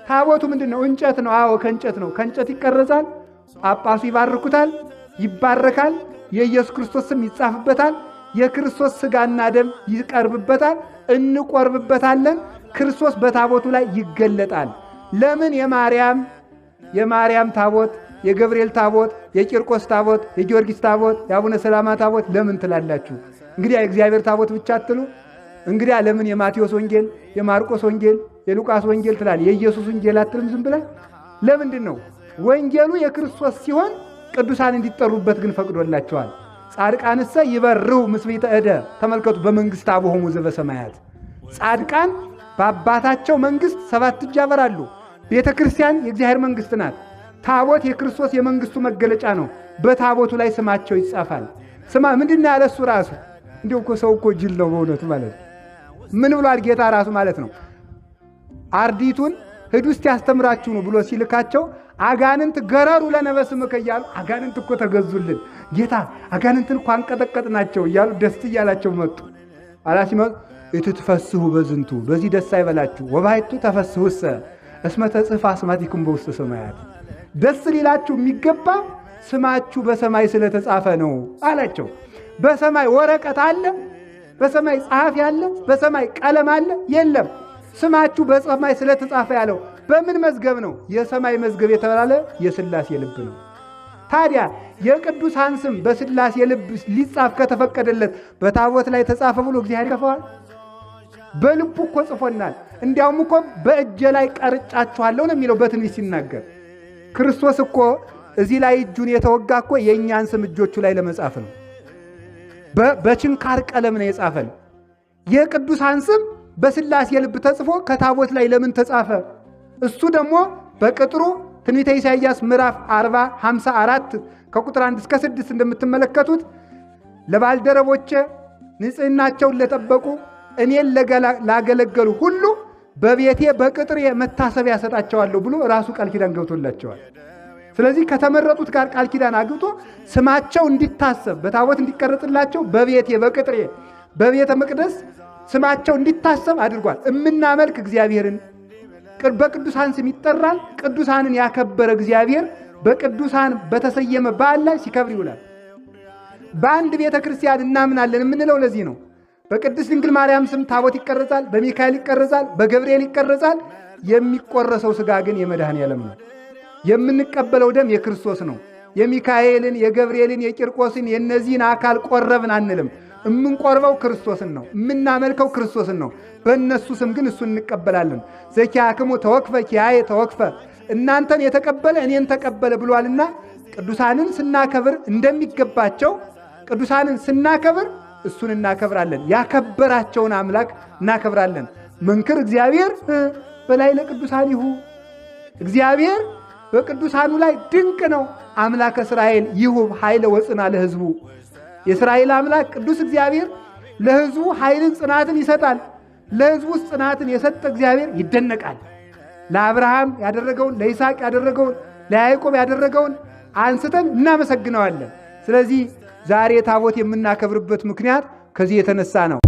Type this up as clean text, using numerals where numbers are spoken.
ታቦቱ ምንድነው? እንጨት ነው። አዎ ከእንጨት ነው። ከእንጨት ይቀረጻል። ጳጳሱ ይባርኩታል፣ ይባረካል። የኢየሱስ ክርስቶስ ስም ይጻፍበታል። የክርስቶስ ሥጋና ደም ይቀርብበታል። እንቆርብበታለን። ክርስቶስ በታቦቱ ላይ ይገለጣል። ለምን? የማርያም ታቦት፣ የገብርኤል ታቦት፣ የቂርቆስ ታቦት፣ የጊዮርጊስ ታቦት፣ የአቡነ ሰላማ ታቦት ለምን ትላላችሁ? እንግዲህ የእግዚአብሔር ታቦት ብቻ አትሉ? እንግዲህ ለምን የማቴዎስ ወንጌል፣ የማርቆስ ወንጌል፣ የሉቃስ ወንጌል ትላል? የኢየሱስ ወንጌል አትልም? ዝም ብለህ ለምንድን ነው? ወንጌሉ የክርስቶስ ሲሆን ቅዱሳን እንዲጠሩበት ግን ፈቅዶላቸዋል። ጻድቃንሰ ይበርው ምስቤተ እደ። ተመልከቱ፣ በመንግሥት አቡሆሙ ዘበሰማያት። ጻድቃን በአባታቸው መንግሥት 7 እጅ ያበራሉ። ቤተ ክርስቲያን የእግዚአብሔር መንግሥት ናት። ታቦት የክርስቶስ የመንግሥቱ መገለጫ ነው። በታቦቱ ላይ ስማቸው ይጻፋል። ስማ ምንድን ነው ያለ እሱ ራሱ? እንዲሁ እኮ ሰው እኮ ጅል ነው በእውነቱ ማለት ነው። ምን ብሏል ጌታ ራሱ ማለት ነው? አርዲቱን ሂዱ እስቲ ያስተምራችሁ ነው ብሎ ሲልካቸው አጋንንት ገረሩ ለነበስምከ እያሉ አጋንንት እኮ ተገዙልን ጌታ፣ አጋንንትን እኮ አንቀጠቀጥናቸው እያሉ ደስ እያላቸው መጡ። አላሲመጡ እትትፈስሑ በዝንቱ፣ በዚህ ደስ አይበላችሁ። ወባይቱ ተፈስሑሰ እስመ ተጽሕፈ አስማቲክሙ በውስተ ሰማያት፣ ደስ ሊላችሁ የሚገባ ስማችሁ በሰማይ ስለተጻፈ ነው አላቸው። በሰማይ ወረቀት አለ? በሰማይ ጸሐፊ አለ? በሰማይ ቀለም አለ? የለም። ስማችሁ በሰማይ ስለተጻፈ ያለው በምን መዝገብ ነው? የሰማይ መዝገብ የተባለ የሥላሴ ልብ ነው። ታዲያ የቅዱሳን ስም በሥላሴ ልብ ሊጻፍ ከተፈቀደለት በታቦት ላይ ተጻፈ ብሎ እግዚአብሔር ይከፈዋል? በልቡ እኮ ጽፎናል። እንዲያውም እኮ በእጄ ላይ ቀርጫችኋለሁ ነው የሚለው በትንቢት ሲናገር። ክርስቶስ እኮ እዚህ ላይ እጁን የተወጋ እኮ የእኛን ስም እጆቹ ላይ ለመጻፍ ነው። በችንካር ቀለም ነው የጻፈን። የቅዱሳን ስም በሥላሴ ልብ ተጽፎ ከታቦት ላይ ለምን ተጻፈ? እሱ ደግሞ በቅጥሩ ትንቢተ ኢሳይያስ ምዕራፍ 54 ከቁጥር 1 እስከ 6 እንደምትመለከቱት ለባልደረቦቼ ንጽሕናቸውን ለጠበቁ እኔን ላገለገሉ ሁሉ በቤቴ በቅጥሬ መታሰቢያ ሰጣቸዋለሁ ብሎ ራሱ ቃል ኪዳን ገብቶላቸዋል። ስለዚህ ከተመረጡት ጋር ቃል ኪዳን አግብቶ ስማቸው እንዲታሰብ በታቦት እንዲቀረጽላቸው በቤቴ በቅጥሬ በቤተ መቅደስ ስማቸው እንዲታሰብ አድርጓል። እምናመልክ እግዚአብሔርን በቅዱሳን ስም ይጠራል። ቅዱሳንን ያከበረ እግዚአብሔር በቅዱሳን በተሰየመ በዓል ላይ ሲከብር ይውላል። በአንድ ቤተ ክርስቲያን እናምናለን የምንለው ለዚህ ነው። በቅድስት ድንግል ማርያም ስም ታቦት ይቀረጻል፣ በሚካኤል ይቀረጻል፣ በገብርኤል ይቀረጻል። የሚቆረሰው ሥጋ ግን የመድኃኔዓለም ነው። የምንቀበለው ደም የክርስቶስ ነው። የሚካኤልን፣ የገብርኤልን፣ የቂርቆስን የእነዚህን አካል ቆረብን አንልም። የምንቆርበው ክርስቶስን ነው። የምናመልከው ክርስቶስን ነው። በእነሱ ስም ግን እሱን እንቀበላለን። ዘኪያክሙ ተወክፈ ኪያየ ተወክፈ፣ እናንተን የተቀበለ እኔን ተቀበለ ብሏልና ቅዱሳንን ስናከብር እንደሚገባቸው ቅዱሳንን ስናከብር እሱን እናከብራለን። ያከበራቸውን አምላክ እናከብራለን። መንክር እግዚአብሔር በላይ ለቅዱሳኒሁ፣ እግዚአብሔር በቅዱሳኑ ላይ ድንቅ ነው። አምላከ እስራኤል ይሁብ ኃይለ ወጽና ለሕዝቡ፣ የእስራኤል አምላክ ቅዱስ እግዚአብሔር ለሕዝቡ ኃይልን ጽናትን ይሰጣል። ለሕዝቡ ጽናትን የሰጠ እግዚአብሔር ይደነቃል። ለአብርሃም ያደረገውን፣ ለይስሐቅ ያደረገውን፣ ለያዕቆብ ያደረገውን አንስተን እናመሰግነዋለን። ስለዚህ ዛሬ ታቦት የምናከብርበት ምክንያት ከዚህ የተነሳ ነው።